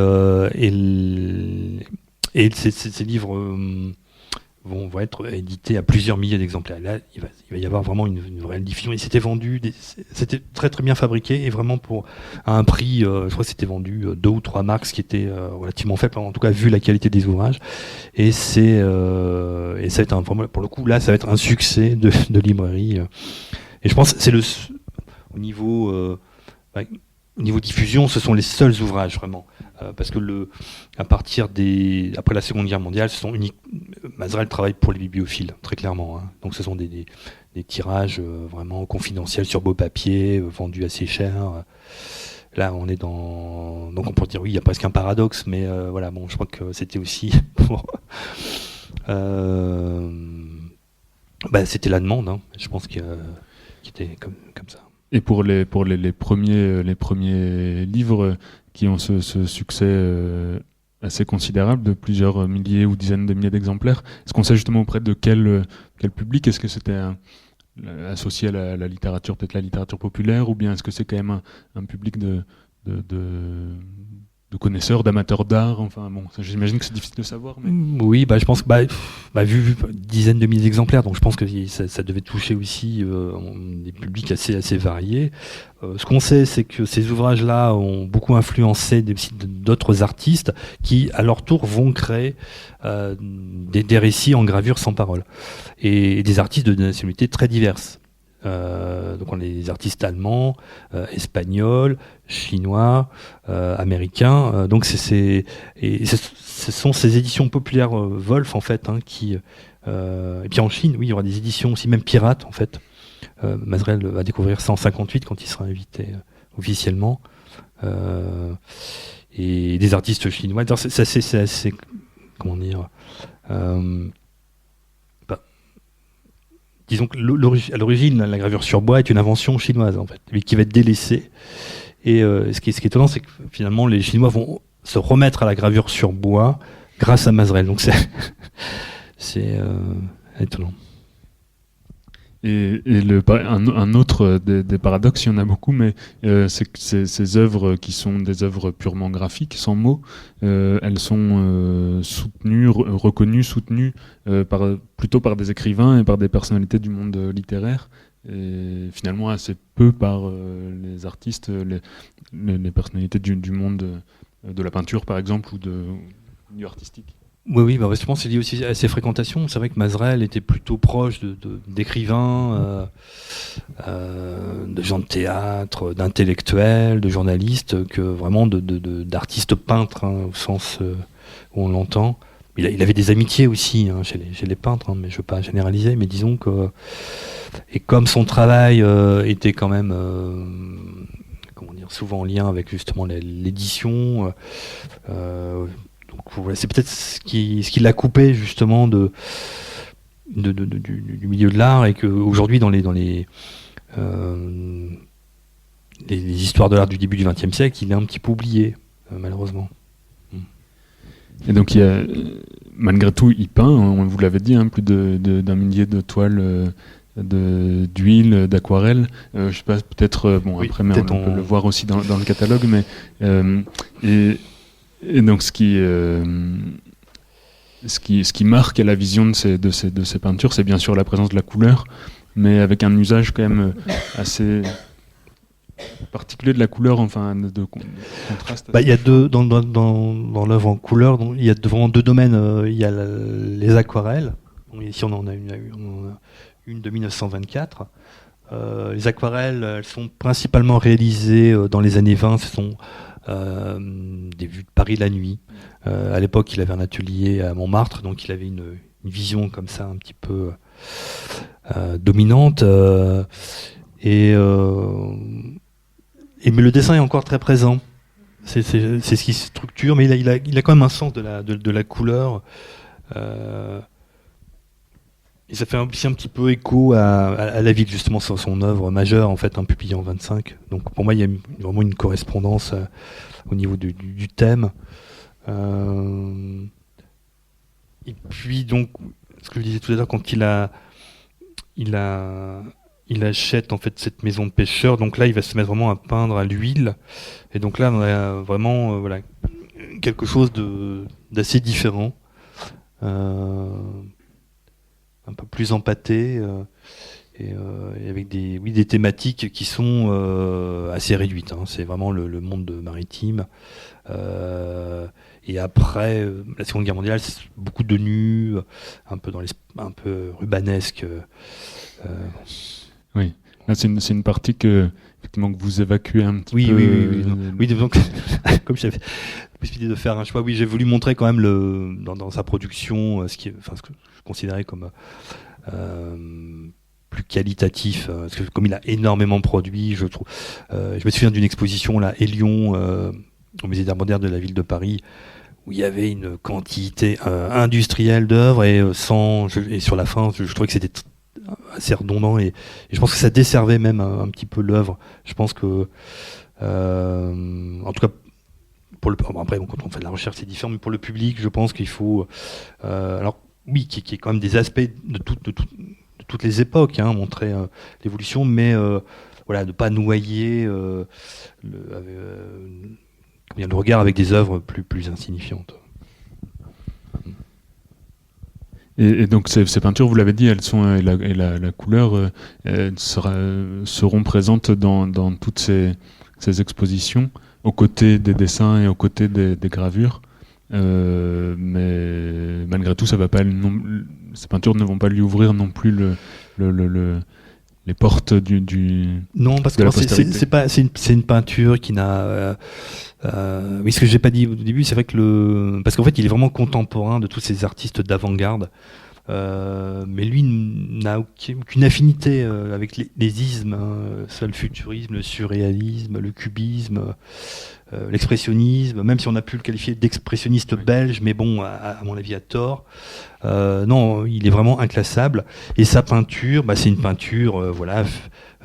ces livres vont être édités à plusieurs milliers d'exemplaires. Là, il va y avoir vraiment une vraie diffusion. Et c'était vendu, c'était très très bien fabriqué et vraiment à un prix, je crois que c'était vendu 2 ou 3 marques, ce qui était relativement faible, en tout cas vu la qualité des ouvrages. Et ça va être pour le coup, là, ça va être un succès de librairie. Et je pense que c'est au niveau diffusion, ce sont les seuls ouvrages vraiment. Parce que après la Seconde Guerre mondiale, Mazerel travaille pour les bibliophiles, très clairement. Hein. Donc ce sont des tirages vraiment confidentiels sur beau papier, vendus assez cher. Là, on est donc on pourrait dire oui, il y a presque un paradoxe, mais voilà, bon, je crois que c'était aussi pour. C'était la demande, hein. Je pense qui était comme ça. Et pour les premiers livres qui ont ce succès assez considérable de plusieurs milliers ou dizaines de milliers d'exemplaires, est-ce qu'on sait justement auprès de quel public? Est-ce que c'était associé à la littérature, peut-être la littérature populaire, ou bien est-ce que c'est quand même un public de connaisseurs, d'amateurs d'art? Enfin bon, j'imagine que c'est difficile de savoir. Mais... Oui, je pense que vu dizaines de milliers d'exemplaires, donc je pense que ça devait toucher aussi des publics assez variés. Ce qu'on sait, c'est que ces ouvrages-là ont beaucoup influencé d'autres artistes qui, à leur tour, vont créer des récits en gravure sans parole. Et des artistes de nationalités très diverses. Donc on a des artistes allemands, espagnols, chinois, américains. Donc ce sont ces éditions populaires Wolf en fait qui et puis en Chine, oui, il y aura des éditions aussi même pirates en fait. Mazerel va découvrir ça en 58 quand il sera invité officiellement. Et des artistes chinois. C'est assez comment dire. Disons que à l'origine, la gravure sur bois est une invention chinoise, en fait, mais qui va être délaissée. Et ce qui est étonnant, c'est que finalement, les Chinois vont se remettre à la gravure sur bois grâce à Mazerel. Donc c'est étonnant. Et un autre des paradoxes, il y en a beaucoup, mais c'est que ces œuvres qui sont des œuvres purement graphiques, sans mots, elles sont reconnues, plutôt par des écrivains et par des personnalités du monde littéraire, et finalement assez peu par les artistes, les personnalités du monde de la peinture, par exemple, ou du artistique. Oui, je pense que c'est lié aussi à ses fréquentations. C'est vrai que Mazerel était plutôt proche d'écrivains, de gens de théâtre, d'intellectuels, de journalistes, que vraiment d'artistes peintres, hein, au sens où on l'entend. Il avait des amitiés aussi chez les peintres, hein, mais je ne veux pas généraliser, mais disons que... Et comme son travail était quand même... souvent en lien avec justement l'édition... c'est peut-être ce qui l'a coupé justement du milieu de l'art, et qu'aujourd'hui dans les histoires de l'art du début du XXe siècle, il est un petit peu oublié, malheureusement. Et donc malgré tout, il peint, on vous l'avait dit, plus d'un millier de toiles d'huile, d'aquarelle. Je sais pas, peut-être, oui, après, mais on peut le voir aussi dans le catalogue, mais et donc ce qui marque à la vision de ces peintures, c'est bien sûr la présence de la couleur, mais avec un usage quand même assez particulier de la couleur, enfin de contraste. Il y a dans l'œuvre en couleur, il y a vraiment deux domaines. Il y a les aquarelles. Ici on en a une de 1924. Les aquarelles, elles sont principalement réalisées dans les années 20. Ce sont des vues de Paris la nuit. À l'époque, il avait un atelier à Montmartre, donc il avait une vision comme ça un petit peu dominante. Mais le dessin est encore très présent. C'est ce qui se structure, mais il a quand même un sens de la couleur. Et ça fait aussi un petit peu écho à la ville, justement, sur son œuvre majeure, en fait, publiée en 25. Donc pour moi, il y a vraiment une correspondance au niveau du thème. Et puis donc, ce que je disais tout à l'heure, quand il achète en fait cette maison de pêcheur, donc là il va se mettre vraiment à peindre à l'huile, et donc là on a vraiment voilà, quelque chose d'assez différent, un peu plus empâté, et avec des thématiques qui sont assez réduites, hein. C'est vraiment le monde maritime. Et après la Seconde Guerre mondiale, c'est beaucoup de nus, un peu rubanesque. Oui, là, c'est une partie que vous évacuez un petit peu. Oui, donc, comme j'avais la possibilité de faire un choix, oui, j'ai voulu montrer quand même dans sa production ce que je considérais comme plus qualitatif, parce que comme il a énormément produit, je trouve. Je me souviens d'une exposition là, Hélion, au musée d'art moderne de la ville de Paris, où il y avait une quantité industrielle d'œuvres et sur la fin, je trouvais que c'était assez redondant et je pense que ça desservait même un petit peu l'œuvre. Je pense que, en tout cas, après quand on fait de la recherche c'est différent, mais pour le public, je pense qu'il faut, alors oui, qu'il y ait quand même des aspects de toutes les époques, hein, montrer l'évolution, mais voilà, de pas noyer le regard avec des œuvres plus insignifiantes. Et donc ces peintures, vous l'avez dit, elles sont et la couleur seront présentes dans toutes ces expositions, aux côtés des dessins et aux côtés des gravures. Mais malgré tout, ça va pas. Ces peintures ne vont pas lui ouvrir non plus les portes du. Non, parce que c'est une peinture qui n'a. Oui, ce que j'ai pas dit au début, c'est vrai que parce qu'en fait, il est vraiment contemporain de tous ces artistes d'avant-garde. Mais lui n'a aucune affinité avec les ismes, hein, soit le futurisme, le surréalisme, le cubisme, l'expressionnisme, même si on a pu le qualifier d'expressionniste belge, mais bon, à mon avis à tort. Non, il est vraiment inclassable. Et sa peinture, c'est une peinture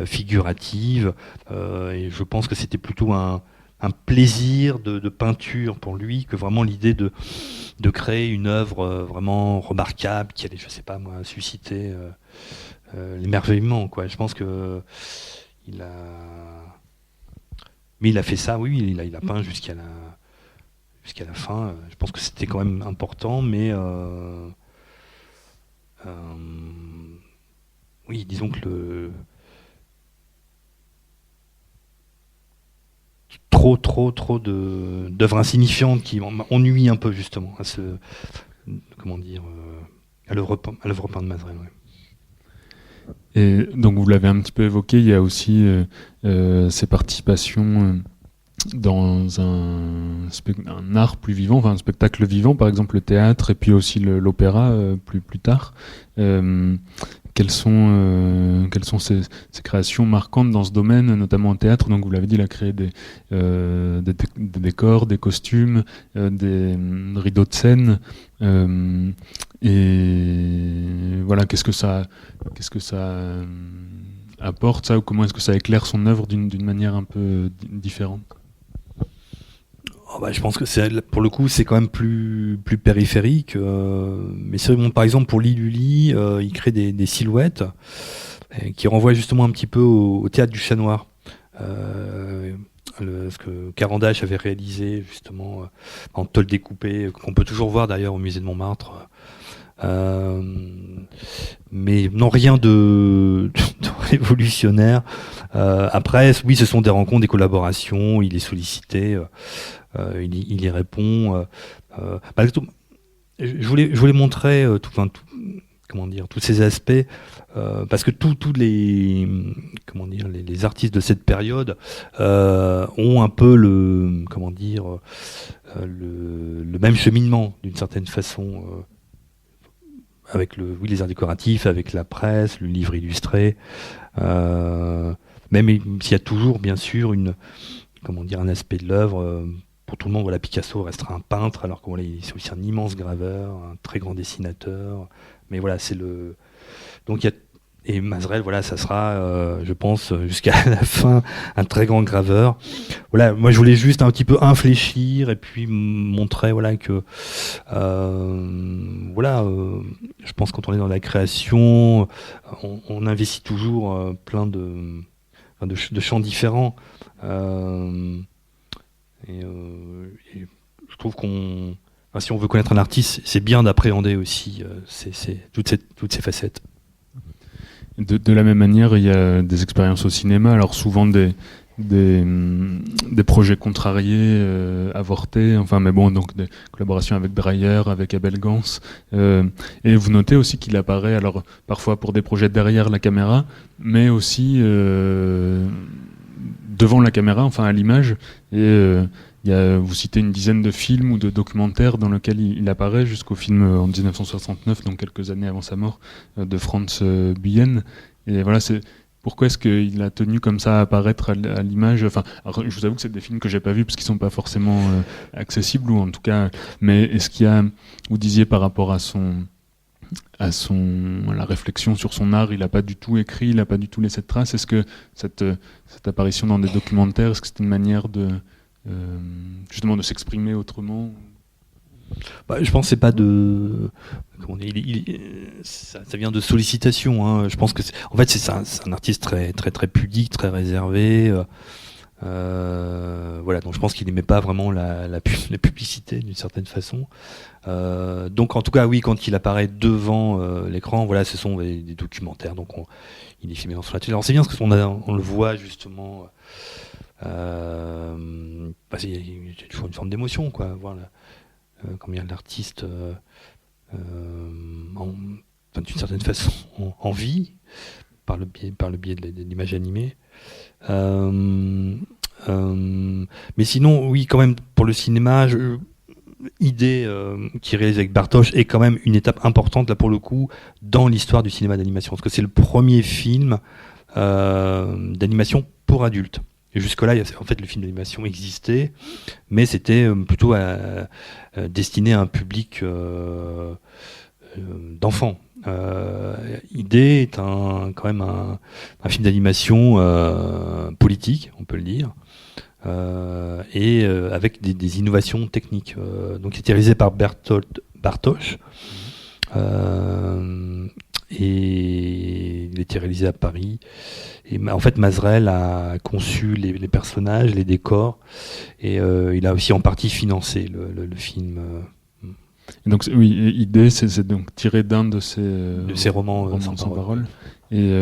figurative, et je pense que c'était plutôt un plaisir de peinture pour lui que vraiment l'idée de créer une œuvre vraiment remarquable qui allait, je sais pas moi, susciter l'émerveillement, quoi. Je pense que il a fait ça, oui, il a peint jusqu'à la fin. Je pense que c'était quand même important, mais oui, disons que trop d'œuvres insignifiantes qui ennuient un peu justement à à l'œuvre peinte de Mazerel. Ouais. Et donc vous l'avez un petit peu évoqué, il y a aussi ses participations dans un art plus vivant, enfin un spectacle vivant, par exemple le théâtre et puis aussi l'opéra plus tard. Quelles sont ces créations marquantes dans ce domaine, notamment en théâtre? Donc vous l'avez dit, il a créé des décors, des costumes, des rideaux de scène. Et voilà, qu'est-ce que ça apporte, ça, ou comment est-ce que ça éclaire son œuvre d'une manière un peu différente? Je pense que pour le coup c'est quand même plus périphérique, mais c'est vrai, par exemple pour Lully, il crée des silhouettes qui renvoient justement un petit peu au théâtre du Chat Noir, ce que Carandache avait réalisé justement en tôle découpée, qu'on peut toujours voir d'ailleurs au musée de Montmartre. Mais non, rien de révolutionnaire. Après, oui, ce sont des rencontres, des collaborations, il est sollicité, il y répond. Je voulais montrer tous ces aspects, parce que tous les artistes de cette période ont un peu le même cheminement d'une certaine façon. Avec les arts décoratifs, avec la presse, le livre illustré, même s'il y a toujours bien sûr un aspect de l'œuvre pour tout le monde, voilà, Picasso restera un peintre, alors que voilà, il est aussi un immense graveur, un très grand dessinateur. Mais voilà, donc et Mazerel, voilà, ça sera, je pense, jusqu'à la fin, un très grand graveur. Voilà, moi je voulais juste un petit peu infléchir et puis montrer, voilà, que, je pense quand on est dans la création, on investit toujours plein de champs différents. Et je trouve si on veut connaître un artiste, c'est bien d'appréhender aussi toutes ces facettes. De la même manière, il y a des expériences au cinéma, alors souvent des projets contrariés, avortés, mais bon, donc des collaborations avec Dreyer, avec Abel Gans. Et vous notez aussi qu'il apparaît, alors parfois pour des projets derrière la caméra, mais aussi devant la caméra, à l'image. Et vous citez une dizaine de films ou de documentaires dans lesquels il apparaît, jusqu'au film en 1969, donc quelques années avant sa mort, de Franz Buyen. Et voilà, pourquoi est-ce qu'il a tenu comme ça à apparaître à l'image ? Alors, je vous avoue que c'est des films que j'ai pas vus parce qu'ils sont pas forcément accessibles, ou en tout cas. Mais est-ce qu'il y a, vous disiez par rapport à la réflexion sur son art, il a pas du tout écrit, il a pas du tout laissé de traces. Est-ce que cette apparition dans des documentaires, est-ce que c'est une manière justement de s'exprimer autrement ? Je pense que c'est pas ça vient de sollicitation, hein. Je pense que en fait c'est un artiste très très très pudique, très réservé. Voilà, donc je pense qu'il n'aimait pas vraiment la publicité d'une certaine façon. Donc en tout cas, oui, quand il apparaît devant l'écran, voilà, ce sont des documentaires. Donc il est filmé dans son atelier. Alors c'est bien parce qu'on le voit justement. Il y a toujours une forme d'émotion, quoi. Voir combien l'artiste, d'une certaine façon, en vie par le biais de l'image animée. Mais sinon, oui, quand même, pour le cinéma, Idée qui réalise avec Bartosz est quand même une étape importante, là, pour le coup, dans l'histoire du cinéma d'animation. Parce que c'est le premier film d'animation pour adultes. Et jusque-là, en fait, le film d'animation existait, mais c'était plutôt destiné à un public d'enfants. Idée est quand même un film d'animation politique, on peut le dire, et avec des innovations techniques. Donc, c'était réalisé par Bertolt Bartosz, et il était réalisé à Paris. Et en fait, Mazerel a conçu les personnages, les décors, et il a aussi en partie financé le film. Et donc, oui, Idée, c'est donc tiré d'un de ces romans sans parole. Et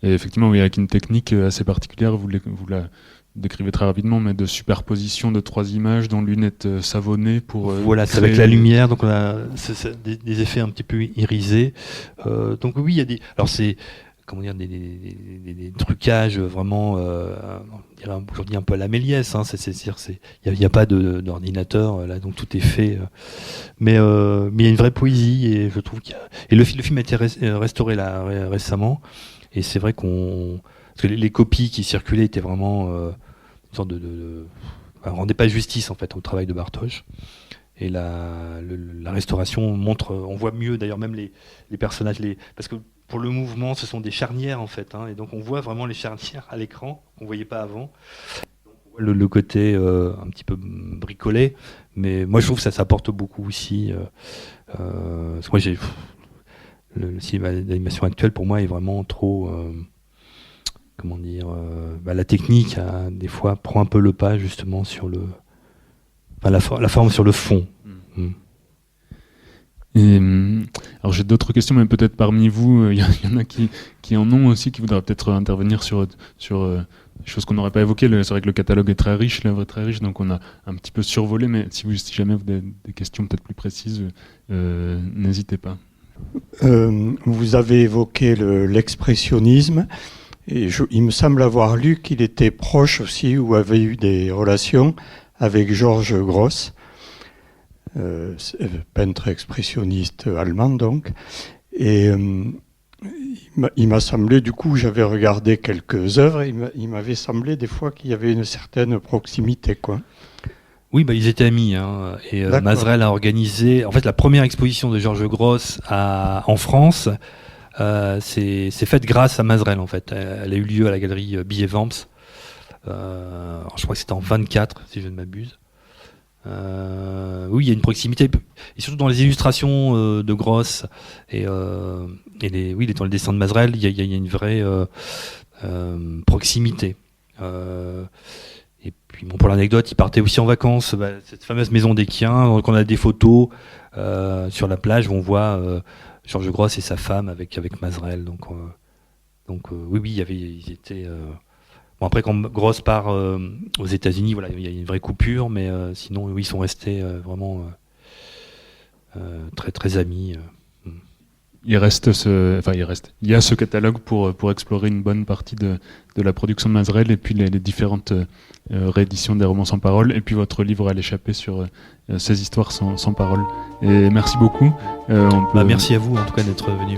effectivement, oui, avec une technique assez particulière, vous la décrivez très rapidement, mais de superposition de 3 images dont l'une est savonnée pour... voilà, c'est avec la lumière, donc on a des effets un petit peu irisés. Donc oui, il y a des... Alors c'est... Comment dire, des trucages vraiment, on dirait aujourd'hui un peu à la Méliès, hein, il n'y a pas d'ordinateur, là, donc tout est fait. Mais il y a une vraie poésie, et je trouve et le film a été restauré là récemment, et c'est vrai parce que les copies qui circulaient étaient vraiment une sorte rendaient pas justice en fait au travail de Bartosz. Et la restauration montre, on voit mieux d'ailleurs même les personnages, parce que pour le mouvement, ce sont des charnières en fait, hein, et donc on voit vraiment les charnières à l'écran qu'on voyait pas avant. Donc, on voit le côté un petit peu bricolé, mais moi je trouve que ça s'apporte beaucoup aussi. Parce que moi le cinéma d'animation actuel pour moi est vraiment trop, comment dire, la technique des fois prend un peu le pas justement sur la forme sur le fond. Et, alors j'ai d'autres questions, mais peut-être parmi vous, il y en a qui en ont aussi, qui voudraient peut-être intervenir sur des choses qu'on n'aurait pas évoquées. C'est vrai que le catalogue est très riche, l'œuvre est très riche, donc on a un petit peu survolé, mais si jamais vous avez des questions peut-être plus précises, n'hésitez pas. Vous avez évoqué l'expressionnisme, et il me semble avoir lu qu'il était proche aussi, ou avait eu des relations avec Georges Grosz, peintre expressionniste allemand donc, et il m'a semblé, du coup j'avais regardé quelques œuvres, il m'avait semblé des fois qu'il y avait une certaine proximité, quoi. Oui, ils étaient amis. Et Mazerel a organisé... En fait, la première exposition de Georges Grosz en France, c'est faite grâce à Mazerel, en fait. Elle a eu lieu à la galerie Billet-Vamps. Je crois que c'était en 24, si je ne m'abuse. Oui, il y a une proximité. Et surtout dans les illustrations de Grosz et dans le dessin de Mazerel, il y a une vraie proximité. Et puis pour l'anecdote, il partait aussi en vacances, cette fameuse maison d'Équien. Donc on a des photos sur la plage où on voit Georges Grosz et sa femme avec Mazerel. Donc oui, ils étaient. Bon, après quand Grosz part aux États-Unis, voilà, il y a une vraie coupure, mais sinon oui, ils sont restés vraiment très très amis. Il y a ce catalogue pour explorer une bonne partie de la production de Mazerel et puis les différentes rééditions des romans sans parole et puis votre livre à l'échappée sur ces histoires sans parole. Et merci beaucoup. Merci à vous en tout cas d'être venu.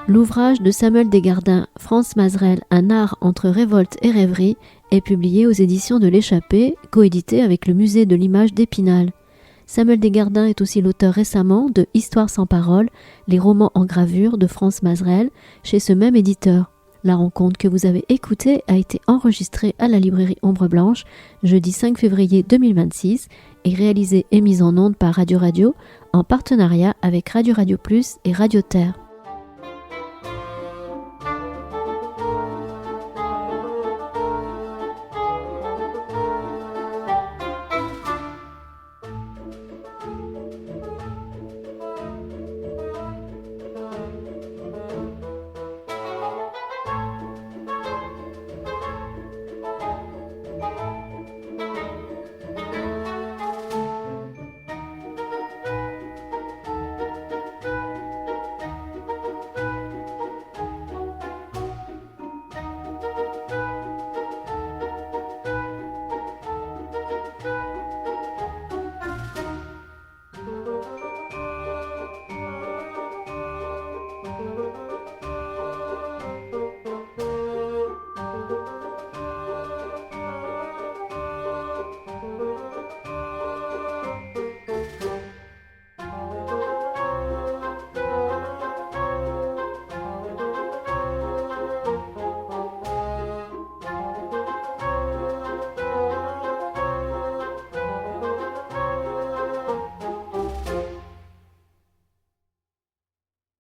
L'ouvrage de Samuel Desgardins, France Mazerel, un art entre révolte et rêverie, est publié aux éditions de l'Échappée, coédité avec le musée de l'image d'Épinal. Samuel Desgardins est aussi l'auteur récemment de Histoire sans parole, les romans en gravure de France Mazerel, chez ce même éditeur. La rencontre que vous avez écoutée a été enregistrée à la librairie Ombre Blanche, jeudi 5 février 2026, et réalisée et mise en onde par Radio Radio, en partenariat avec Radio Radio Plus et Radio Terre.